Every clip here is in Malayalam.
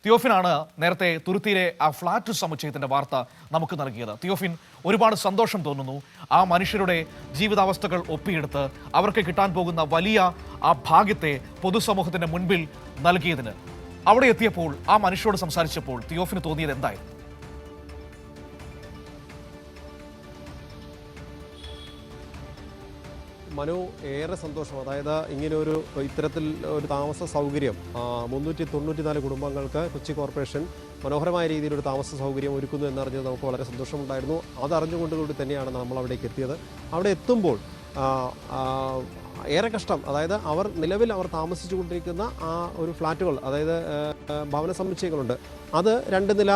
തിയോഫിനാണ് നേരത്തെ തുരുത്തിയിലെ ആ ഫ്ലാറ്റ് സമുച്ചയത്തിന്റെ വാർത്ത നമുക്ക് നൽകിയത്. തിയോഫിൻ, ഒരുപാട് സന്തോഷം തോന്നുന്നു ആ മനുഷ്യരുടെ ജീവിതാവസ്ഥകൾ ഒപ്പിയെടുത്ത് അവർക്ക് കിട്ടാൻ പോകുന്ന വലിയ ആ ഭാഗ്യത്തെ പൊതുസമൂഹത്തിന്റെ മുൻപിൽ നൽകിയതിന്. അവിടെ എത്തിയപ്പോൾ ആ മനുഷ്യരോട് സംസാരിച്ചപ്പോൾ തിയോഫിന് തോന്നിയത് എന്തായിരുന്നു? മനു, ഏറെ സന്തോഷം. അതായത് ഇങ്ങനെയൊരു ഇത്തരത്തിൽ ഒരു താമസ സൗകര്യം 394 കുടുംബങ്ങൾക്ക് കൊച്ചി കോർപ്പറേഷൻ മനോഹരമായ രീതിയിലൊരു താമസ സൗകര്യം ഒരുക്കുന്നു എന്നറിഞ്ഞത് നമുക്ക് വളരെ സന്തോഷമുണ്ടായിരുന്നു. അതറിഞ്ഞുകൊണ്ടുകൂടി തന്നെയാണ് നമ്മൾ അവിടേക്ക് എത്തിയത്. അവിടെ എത്തുമ്പോൾ ഏറെ കഷ്ടം. അതായത് നിലവിൽ അവർ താമസിച്ചുകൊണ്ടിരിക്കുന്ന ആ ഒരു ഫ്ലാറ്റുകൾ, അതായത് ഭവന സമുച്ചയങ്ങളുണ്ട്, അത് 2 നില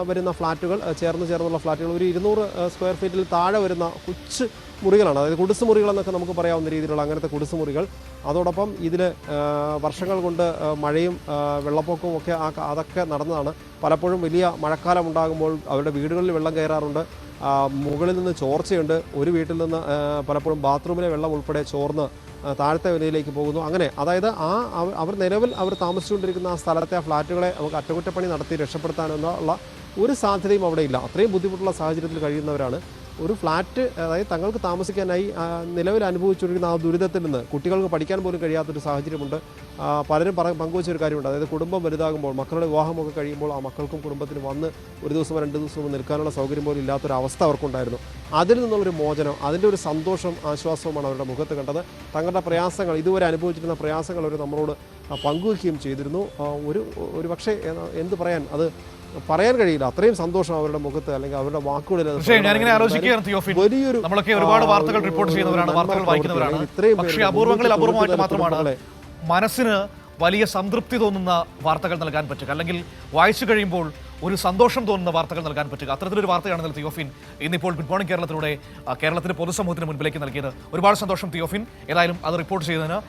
വരുന്ന ഫ്ലാറ്റുകൾ ചേർന്നുള്ള ഫ്ലാറ്റുകൾ, ഒരു 200 സ്ക്വയർ ഫീറ്റിൽ താഴെ വരുന്ന കൊച്ചു മുറികളാണ്. അതായത് കുടിസ് മുറികളെന്നൊക്കെ നമുക്ക് പറയാവുന്ന രീതിയിലുള്ള അങ്ങനത്തെ കുടിസ് മുറികൾ. അതോടൊപ്പം ഇതിൽ വർഷങ്ങൾ കൊണ്ട് മഴയും വെള്ളപ്പൊക്കവും ഒക്കെ അതൊക്കെ നടന്നതാണ്. പലപ്പോഴും വലിയ മഴക്കാലം ഉണ്ടാകുമ്പോൾ അവരുടെ വീടുകളിൽ വെള്ളം കയറാറുണ്ട്. മുകളിൽ നിന്ന് ചോർച്ചയുണ്ട്. ഒരു വീട്ടിൽ നിന്ന് പലപ്പോഴും ബാത്റൂമിലെ വെള്ളം ഉൾപ്പെടെ ചോർന്ന് താഴത്തെ നിലയിലേക്ക് പോകുന്നു. അങ്ങനെ അതായത് നിലവിൽ അവർ താമസിച്ചുകൊണ്ടിരിക്കുന്ന ആ സ്ഥലത്തെ ആ ഫ്ലാറ്റുകളെ നമുക്ക് അറ്റകുറ്റപ്പണി നടത്തി രക്ഷപ്പെടുത്താനുള്ള ഒരു സാധ്യതയും അവിടെ ഇല്ല. അത്രയും ബുദ്ധിമുട്ടുള്ള സാഹചര്യത്തിൽ കഴിയുന്നവരാണ്. ഒരു ഫ്ലാറ്റ്, അതായത് തങ്ങൾക്ക് താമസിക്കാനായി നിലവിൽ അനുഭവിച്ചുകൊണ്ടിരിക്കുന്ന ആ ദുരിതത്തിൽ നിന്ന് കുട്ടികൾക്ക് പഠിക്കാൻ പോലും കഴിയാത്തൊരു സാഹചര്യമുണ്ട്. പലരും പങ്കുവച്ചൊരു കാര്യമുണ്ട്. അതായത് കുടുംബം വലുതാകുമ്പോൾ, മക്കളുടെ വിവാഹമൊക്കെ കഴിയുമ്പോൾ ആ മക്കൾക്കും കുടുംബത്തിനും വന്ന് ഒരു ദിവസമോ 2 ദിവസമോ നിൽക്കാനുള്ള സൗകര്യം പോലും ഇല്ലാത്തൊരവസ്ഥ അവർക്കുണ്ടായിരുന്നു. അതിൽ നിന്നുള്ളൊരു മോചനം, അതിൻ്റെ ഒരു സന്തോഷം, ആശ്വാസവുമാണ് അവരുടെ മുഖത്ത് കണ്ടത്. തങ്ങളുടെ പ്രയാസങ്ങൾ, ഇതുവരെ അനുഭവിച്ചിരുന്ന പ്രയാസങ്ങൾ അവർ നമ്മളോട് പങ്കുവയ്ക്കുകയും ചെയ്തിരുന്നു. ഒരു പക്ഷേ എന്ത് പറയാൻ, അത് പറയാൻ കഴിയില്ല. അത്രയും സന്തോഷം അവരുടെ മുഖത്ത്, അല്ലെങ്കിൽ അവരുടെ വാക്കുകളിൽ. ഞാനിങ്ങനെ ആലോചിക്കുകയാണ് തിയോഫിൻ, നമ്മളൊക്കെ ഒരുപാട് വാർത്തകൾ റിപ്പോർട്ട് ചെയ്യുന്നവരാണ്, വാർത്തകൾ വായിക്കുന്നവരാണ്. പക്ഷേ അപൂർവങ്ങളിൽ അപൂർവമായിട്ട് മാത്രമാണ് മനസ്സിന് വലിയ സംതൃപ്തി തോന്നുന്ന വാർത്തകൾ നൽകാൻ പറ്റുക, അല്ലെങ്കിൽ വായിച്ചു കഴിയുമ്പോൾ ഒരു സന്തോഷം തോന്നുന്ന വാർത്തകൾ നൽകാൻ പറ്റുക. അത്തരത്തിലൊരു വാർത്തയാണെന്ന് തിയോഫിൻ ഇന്നിപ്പോൾ ഗുഡ് മോർണിംഗ് കേരളത്തിലൂടെ കേരളത്തിന്റെ പൊതുസമൂഹത്തിന് മുൻപിലേക്ക് നൽകിയത്. ഒരുപാട് സന്തോഷം തിയോഫിൻ, ഏതായാലും അത് റിപ്പോർട്ട് ചെയ്തതിന്.